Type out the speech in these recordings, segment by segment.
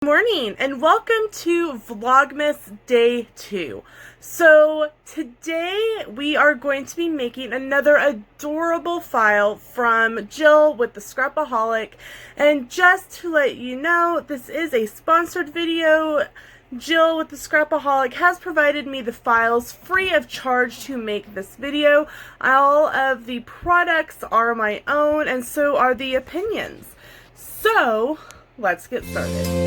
Morning and welcome to Vlogmas Day 2. So today we are going to be making another adorable file from Jill with the Scrapaholic, and just to let you know, this is a sponsored video. Jill with the Scrapaholic has provided me the files free of charge to make this video. All of the products are my own and so are the opinions. So let's get started.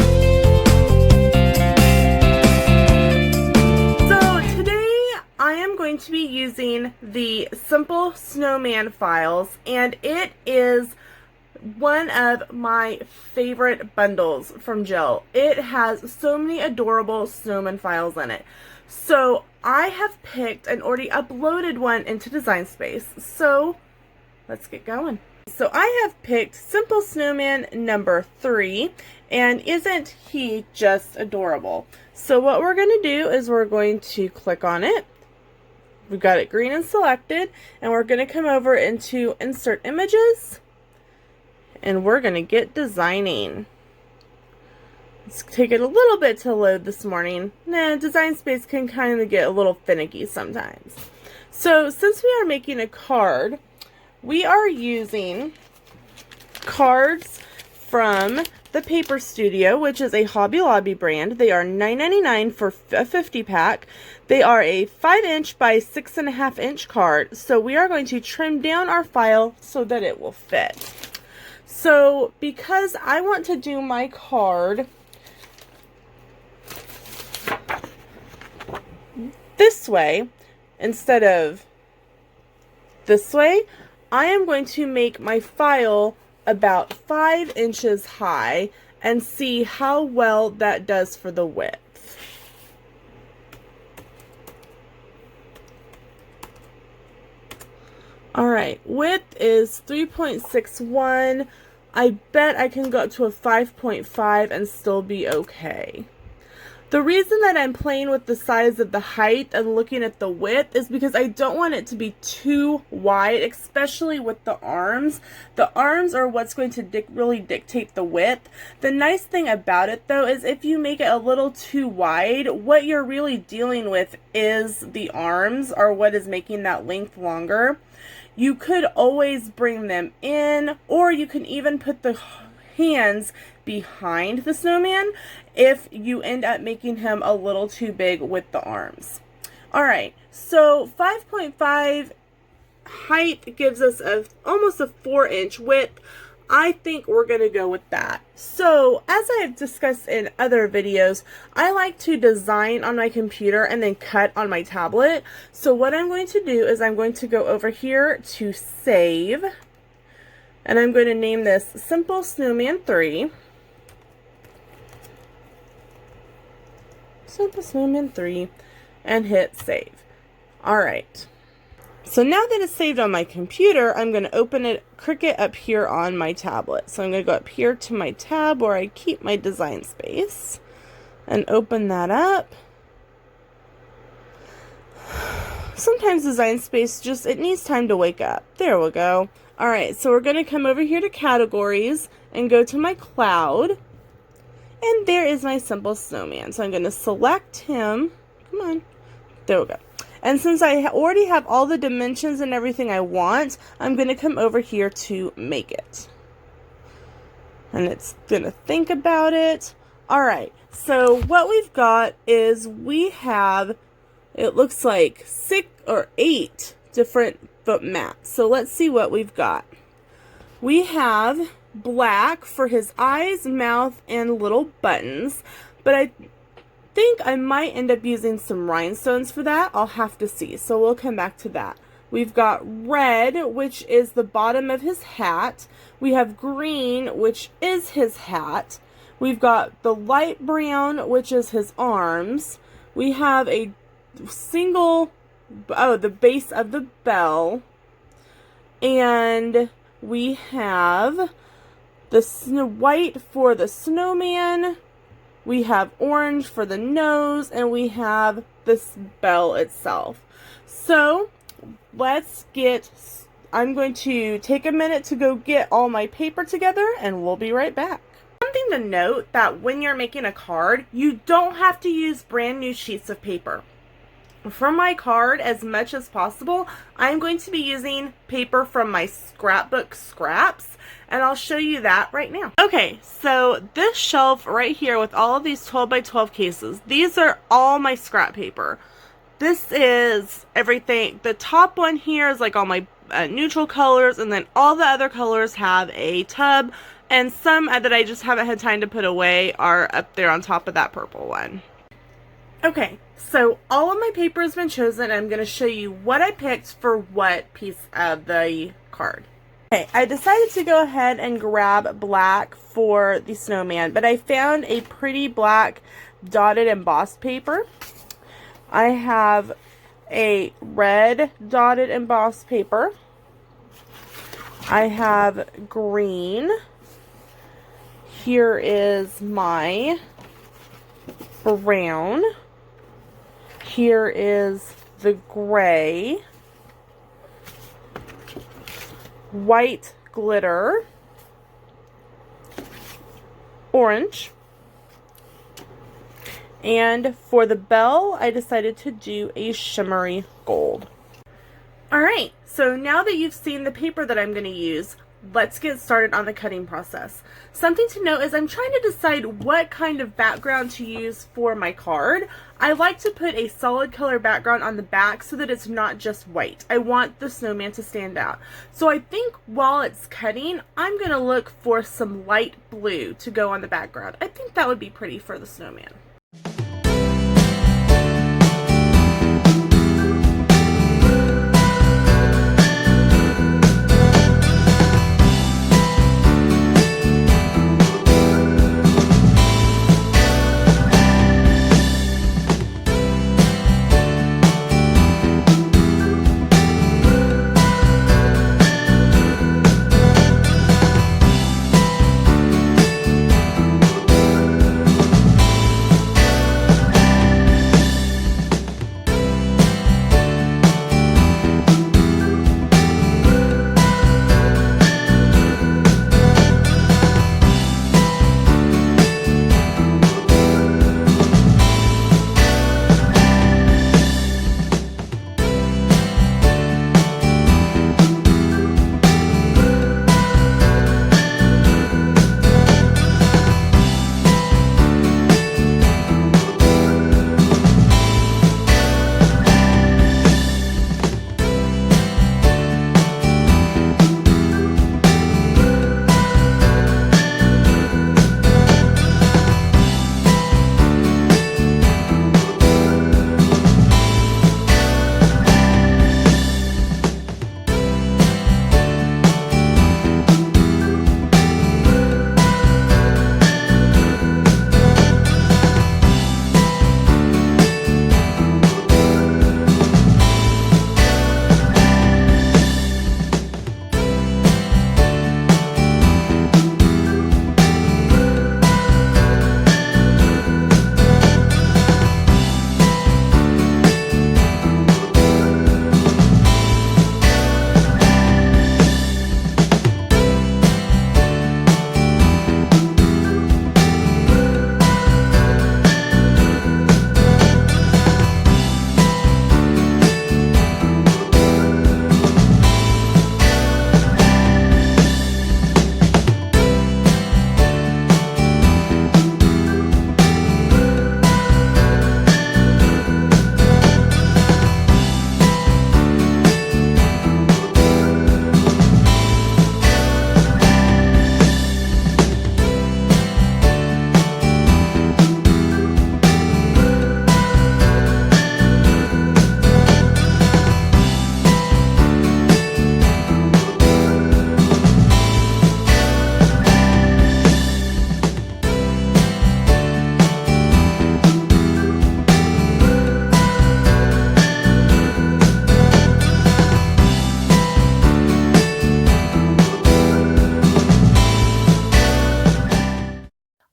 I am going to be using the Simple Snowman files, and it is one of my favorite bundles from Jill. It has so many adorable snowman files in it. So I have picked and already uploaded one into Design Space. So let's get going. So I have picked Simple Snowman number 3, and isn't he just adorable? So what we're going to do is we're going to click on it. We've got it green and selected, and we're going to come over into Insert Images, and we're going to get designing. It's taking a little bit to load this morning. Design Space can kind of get a little finicky sometimes. So since we are making a card, we are using cards from the Paper Studio, which is a Hobby Lobby brand. They are $9.99 for a 50 pack. They are a 5" by 6.5" card. So we are going to trim down our file so that it will fit. So because I want to do my card this way instead of this way, I am going to make my file about 5 inches high and see how well that does for the width. Alright, width is 3.61. I bet I can go up to a 5.5 and still be okay. The reason that I'm playing with the size of the height and looking at the width is because I don't want it to be too wide, especially with the arms. The arms are what's going to really dictate the width. The nice thing about it though is if you make it a little too wide, what you're really dealing with is the arms are what is making that length longer. You could always bring them in, or you can even put the hands behind the snowman if you end up making him a little too big with the arms. Alright, so 5.5 height gives us almost a 4" width. I think we're going to go with that. So, as I've discussed in other videos, I like to design on my computer and then cut on my tablet. So what I'm going to do is I'm going to go over here to Save, and I'm going to name this Simple Snowman 3. Simple Snowman 3, and hit Save. Alright. So now that it's saved on my computer, I'm going to open it, Cricut up here on my tablet. So I'm going to go up here to my tab where I keep my Design Space and open that up. Sometimes Design Space it needs time to wake up. There we go. Alright, so we're going to come over here to Categories and go to my cloud. And there is my Simple Snowman. So I'm going to select him. Come on. There we go. And since I already have all the dimensions and everything I want, I'm going to come over here to make it. And it's going to think about it. Alright, so what we've got is we have, it looks like 6 or 8 different foot mats. So let's see what we've got. We have black for his eyes, mouth, and little buttons. But I think I might end up using some rhinestones for that. I'll have to see, so we'll come back to that. We've got red, which is the bottom of his hat. We have green, which is his hat. We've got the light brown, which is his arms. We have a single, the base of the bell. And we have the white for the snowman. We have orange for the nose, and we have this bell itself. So I'm going to take a minute to go get all my paper together, and we'll be right back. something to note that when you're making a card, you don't have to use brand new sheets of paper. For my card, as much as possible, I'm going to be using paper from my scrapbook scraps, and I'll show you that right now. Okay, so this shelf right here with all of these 12 by 12 cases, these are all my scrap paper. This is everything. The top one here is like all my neutral colors, and then all the other colors have a tub, and some that I just haven't had time to put away are up there on top of that purple one. Okay, so all of my paper has been chosen. I'm going to show you what I picked for what piece of the card. Okay, I decided to go ahead and grab black for the snowman, but I found a pretty black dotted embossed paper. I have a red dotted embossed paper. I have green. Here is my brown. Here is the gray, white glitter, orange, and for the bell, I decided to do a shimmery gold. Alright, so now that you've seen the paper that I'm going to use, let's get started on the cutting process. Something to note is I'm trying to decide what kind of background to use for my card. I like to put a solid color background on the back so that it's not just white. I want the snowman to stand out. So I think while it's cutting, I'm going to look for some light blue to go on the background. I think that would be pretty for the snowman.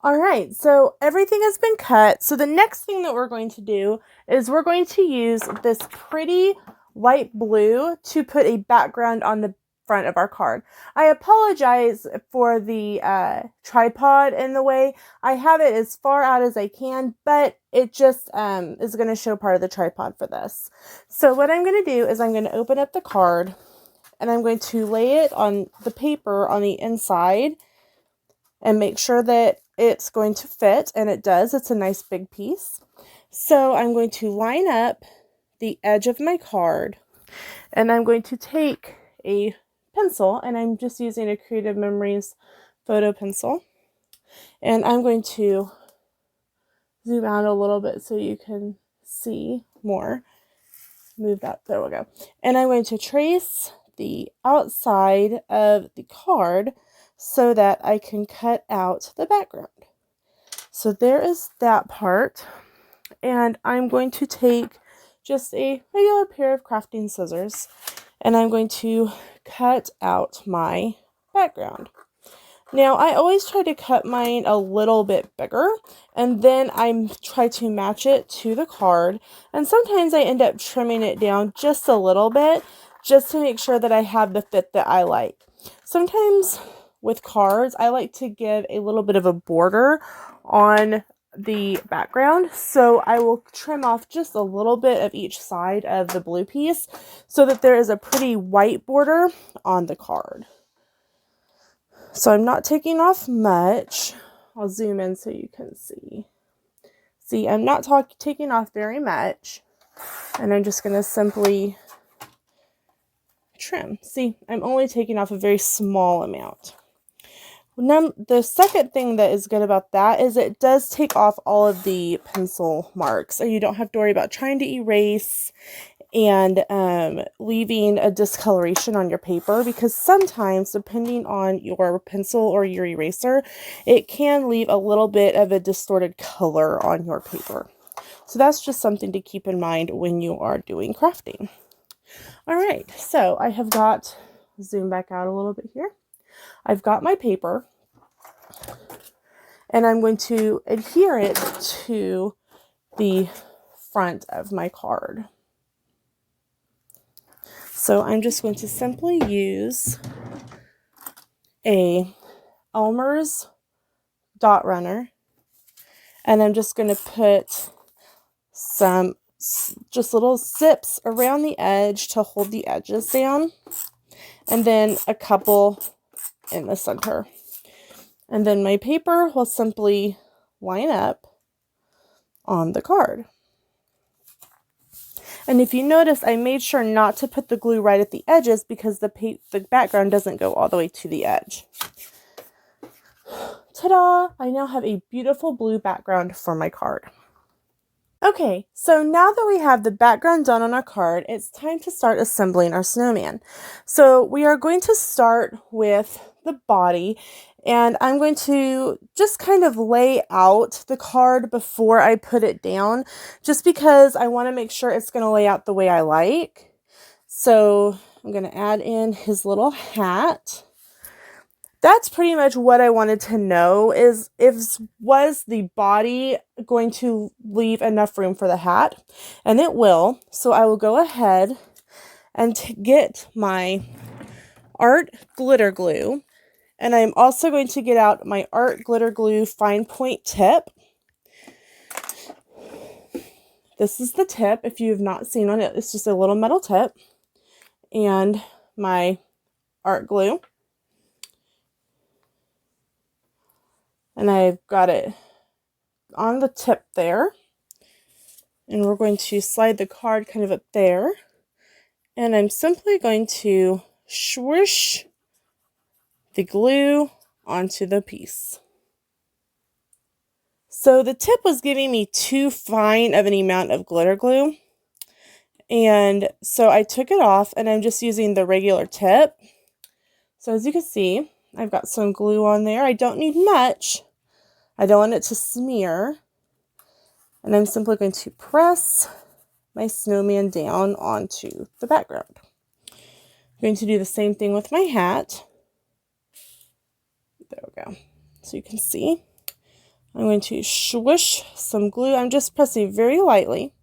Alright, so everything has been cut. So the next thing that we're going to do is we're going to use this pretty light blue to put a background on the front of our card. I apologize for the tripod in the way. I have it as far out as I can, but it just is going to show part of the tripod for this. So what I'm going to do is I'm going to open up the card and I'm going to lay it on the paper on the inside and make sure that it's going to fit, and it does. It's a nice big piece. So I'm going to line up the edge of my card, and I'm going to take a pencil, and I'm just using a Creative Memories photo pencil, and I'm going to zoom out a little bit so you can see more. Move that, there we go. And I'm going to trace the outside of the card so that I can cut out the background. So there is that part, and I'm going to take just a regular pair of crafting scissors, and I'm going to cut out my background. Now, I always try to cut mine a little bit bigger, and then I try to match it to the card, and sometimes I end up trimming it down just a little bit, just to make sure that I have the fit that I like. Sometimes with cards, I like to give a little bit of a border on the background, so I will trim off just a little bit of each side of the blue piece so that there is a pretty white border on the card. So I'm not taking off much. I'll zoom in so you can see. See, I'm not taking off very much, and I'm just going to simply trim. See, I'm only taking off a very small amount. Now, the second thing that is good about that is it does take off all of the pencil marks, so you don't have to worry about trying to erase and leaving a discoloration on your paper, because sometimes, depending on your pencil or your eraser, it can leave a little bit of a distorted color on your paper. So that's just something to keep in mind when you are doing crafting. All right, so I have got, zoom back out a little bit here. I've got my paper, and I'm going to adhere it to the front of my card. So I'm just going to simply use a Elmer's dot runner, and I'm just going to put some just little zips around the edge to hold the edges down, and then a couple in the center. And then my paper will simply line up on the card. And if you notice, I made sure not to put the glue right at the edges because the background doesn't go all the way to the edge. Ta-da! I now have a beautiful blue background for my card. Okay, so now that we have the background done on our card, it's time to start assembling our snowman. So we are going to start with the body, and I'm going to just kind of lay out the card before I put it down, just because I want to make sure it's going to lay out the way I like. So I'm going to add in his little hat. That's pretty much what I wanted to know, is was the body going to leave enough room for the hat? And it will. So I will go ahead and get my art glitter glue. And I'm also going to get out my art glitter glue fine point tip. This is the tip. If you have not seen on it, it's just a little metal tip. And my art glue. And I've got it on the tip there. And we're going to slide the card kind of up there. And I'm simply going to swoosh the glue onto the piece. So the tip was giving me too fine of an amount of glitter glue. And so I took it off, and I'm just using the regular tip. So as you can see, I've got some glue on there. I don't need much. I don't want it to smear. And I'm simply going to press my snowman down onto the background. I'm going to do the same thing with my hat. There we go. So you can see, I'm going to swoosh some glue. I'm just pressing very lightly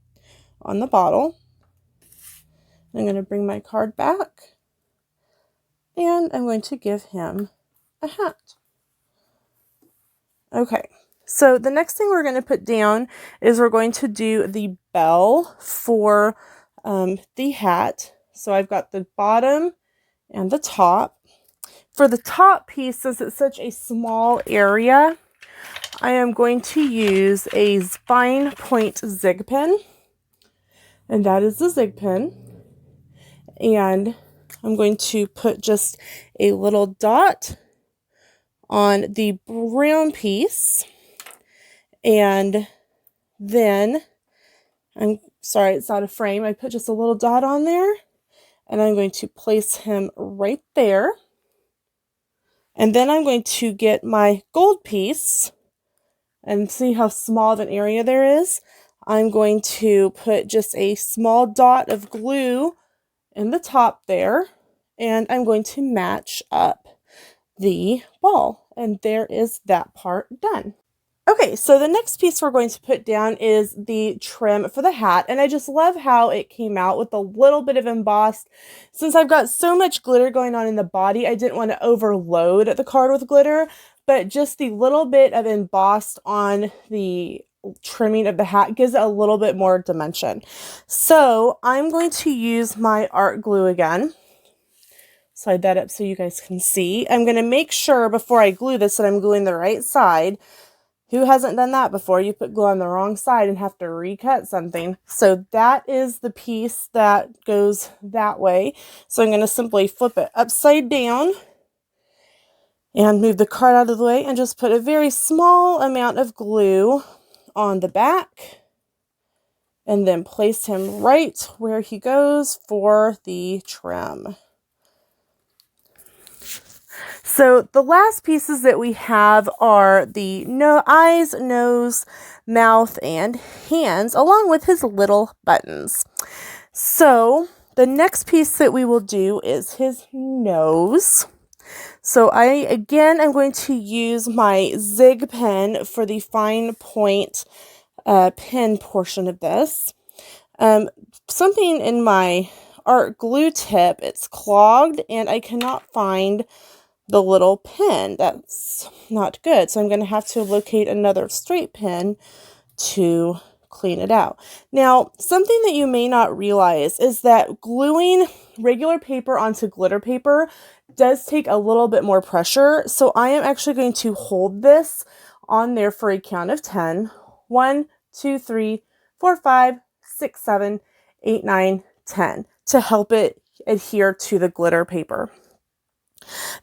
on the bottle. I'm going to bring my card back, And I'm going to give him a hat. Okay, so the next thing we're going to put down is we're going to do the bell for the hat. So I've got the bottom and the top. For the top piece, since it's such a small area, I am going to use a fine point zig pen. And that is the zig pen. And I'm going to put just a little dot on the brown piece. And then, I'm sorry, it's out of frame. I put just a little dot on there. And I'm going to place him right there. And then I'm going to get my gold piece. And see how small of an area there is? I'm going to put just a small dot of glue in the top there, and I'm going to match up the ball, and there is that part done. Okay, so the next piece we're going to put down is the trim for the hat, and I just love how it came out with a little bit of embossed. Since I've got so much glitter going on in the body, I didn't want to overload the card with glitter, but just the little bit of embossed on the trimming of the hat gives it a little bit more dimension. So I'm going to use my art glue again. Slide that up so you guys can see. I'm going to make sure before I glue this that I'm gluing the right side. Who hasn't done that before? You put glue on the wrong side and have to recut something. So that is the piece that goes that way. So I'm going to simply flip it upside down and move the card out of the way and just put a very small amount of glue on the back and then place him right where he goes for the trim. So the last pieces that we have are the eyes, nose, mouth, and hands, along with his little buttons. So the next piece that we will do is his nose. So I'm going to use my zig pen for the fine point pen portion of this. Something in my art glue tip, it's clogged, and I cannot find the little pen. That's not good. So I'm going to have to locate another straight pen to clean it out. Now, something that you may not realize is that gluing regular paper onto glitter paper does take a little bit more pressure. So I am actually going to hold this on there for a count of 10. 1, 2, 3, 4, 5, 6, 7, 8, 9, 10 to help it adhere to the glitter paper.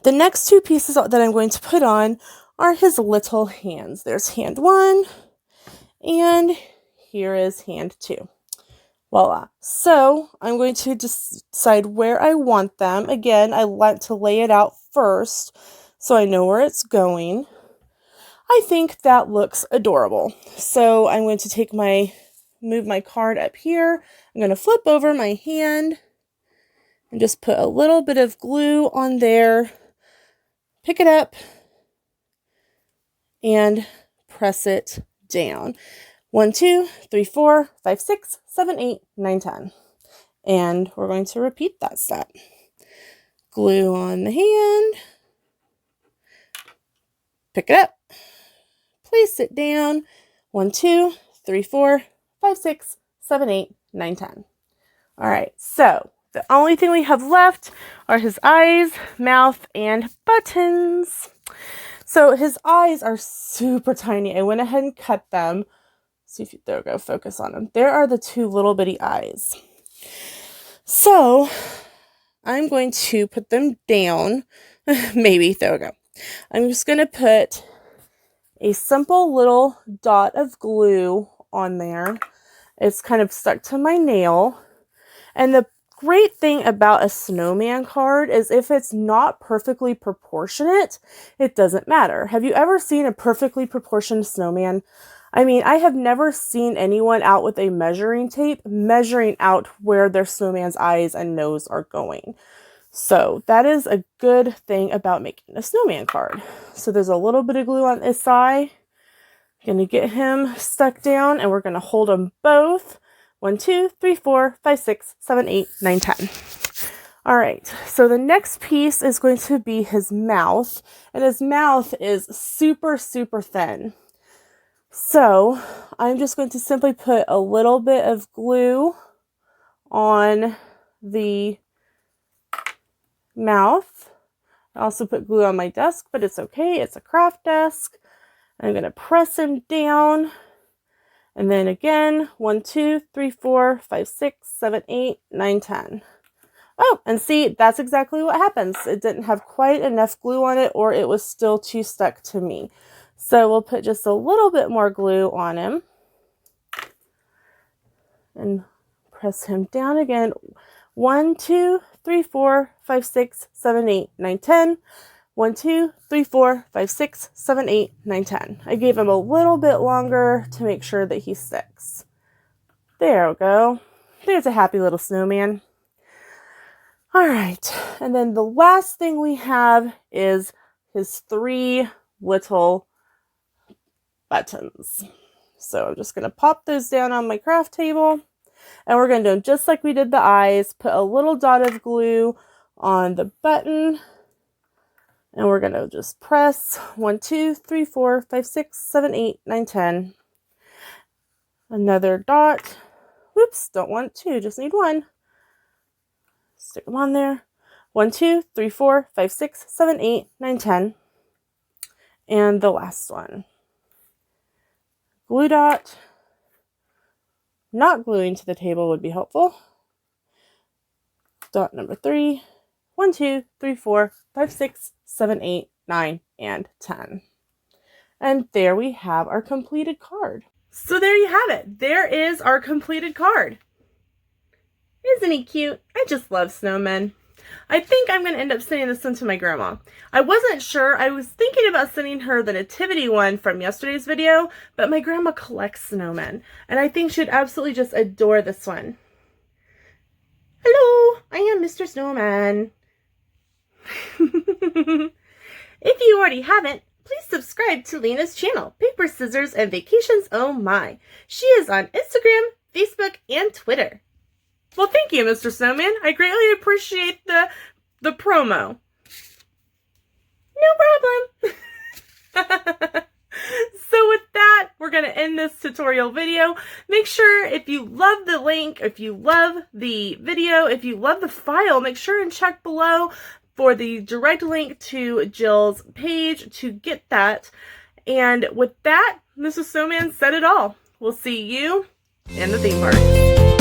The next two pieces that I'm going to put on are his little hands. There's hand 1 and here is hand 2. Voila. So I'm going to decide where I want them. Again, I like to lay it out first so I know where it's going. I think that looks adorable. So I'm going to move my card up here. I'm going to flip over my hand and just put a little bit of glue on there. Pick it up and press it down. 1, 2, 3, 4, 5, 6, 7, 8, 9, 10. And we're going to repeat that step. Glue on the hand. Pick it up. Place it down. 1, 2, 3, 4, 5, 6, 7, 8, 9, 10. All right, so the only thing we have left are his eyes, mouth, and buttons. So his eyes are super tiny. I went ahead and cut them. See if there we go, focus on them. There are the two little bitty eyes. So I'm going to put them down. Maybe, there we go. I'm just going to put a simple little dot of glue on there. It's kind of stuck to my nail. And the great thing about a snowman card is if it's not perfectly proportionate, it doesn't matter. Have you ever seen a perfectly proportioned snowman? I mean, I have never seen anyone out with a measuring tape measuring out where their snowman's eyes and nose are going. So that is a good thing about making a snowman card. So there's a little bit of glue on this side. I'm going to get him stuck down and we're going to hold them both. 1, 2, 3, 4, 5, 6, 7, 8, 9, 10. All right, so the next piece is going to be his mouth, and his mouth is super, super thin. So I'm just going to simply put a little bit of glue on the mouth. I also put glue on my desk, but it's okay. It's a craft desk. I'm going to press him down. And then again, 1, 2, 3, 4, 5, 6, 7, 8, 9, 10. Oh, and see, that's exactly what happens. It didn't have quite enough glue on it, or it was still too stuck to me. So we'll put just a little bit more glue on him. And press him down again. 1, 2, 3, 4, 5, 6, 7, 8, 9, 10. 1, 2, 3, 4, 5, 6, 7, 8, 9, 10. I gave him a little bit longer to make sure that he sticks. There we go. There's a happy little snowman. All right, and then the last thing we have is his 3 little buttons. So I'm just going to pop those down on my craft table, and we're going to do them just like we did the eyes. Put a little dot of glue on the button, and we're going to just press 1, 2, 3, 4, 5, 6, 7, 8, 9, 10. Another dot. Whoops, don't want 2, just need 1. Stick them on there. 1, 2, 3, 4, 5, 6, 7, 8, 9, 10. And the last one. Glue dot. Not gluing to the table would be helpful. Dot number 3. 1, 2, 3, 4, 5, 6, 7, 8, 9, and 10. And there we have our completed card. So there you have it. There is our completed card. Isn't he cute? I just love snowmen. I think I'm going to end up sending this one to my grandma. I wasn't sure. I was thinking about sending her the nativity one from yesterday's video, but my grandma collects snowmen, and I think she'd absolutely just adore this one. Hello, I am Mr. Snowman. If you already haven't, please subscribe to Lena's channel, Paper, Scissors, and Vacations Oh My. She is on Instagram, Facebook, and Twitter. Well, thank you, Mr. Snowman. I greatly appreciate the promo. No problem. So with that, we're going to end this tutorial video. Make sure if you love the link, if you love the video, if you love the file, make sure and check below for the direct link to Jill's page to get that. And with that, Mr. Snowman said it all. We'll see you in the theme park.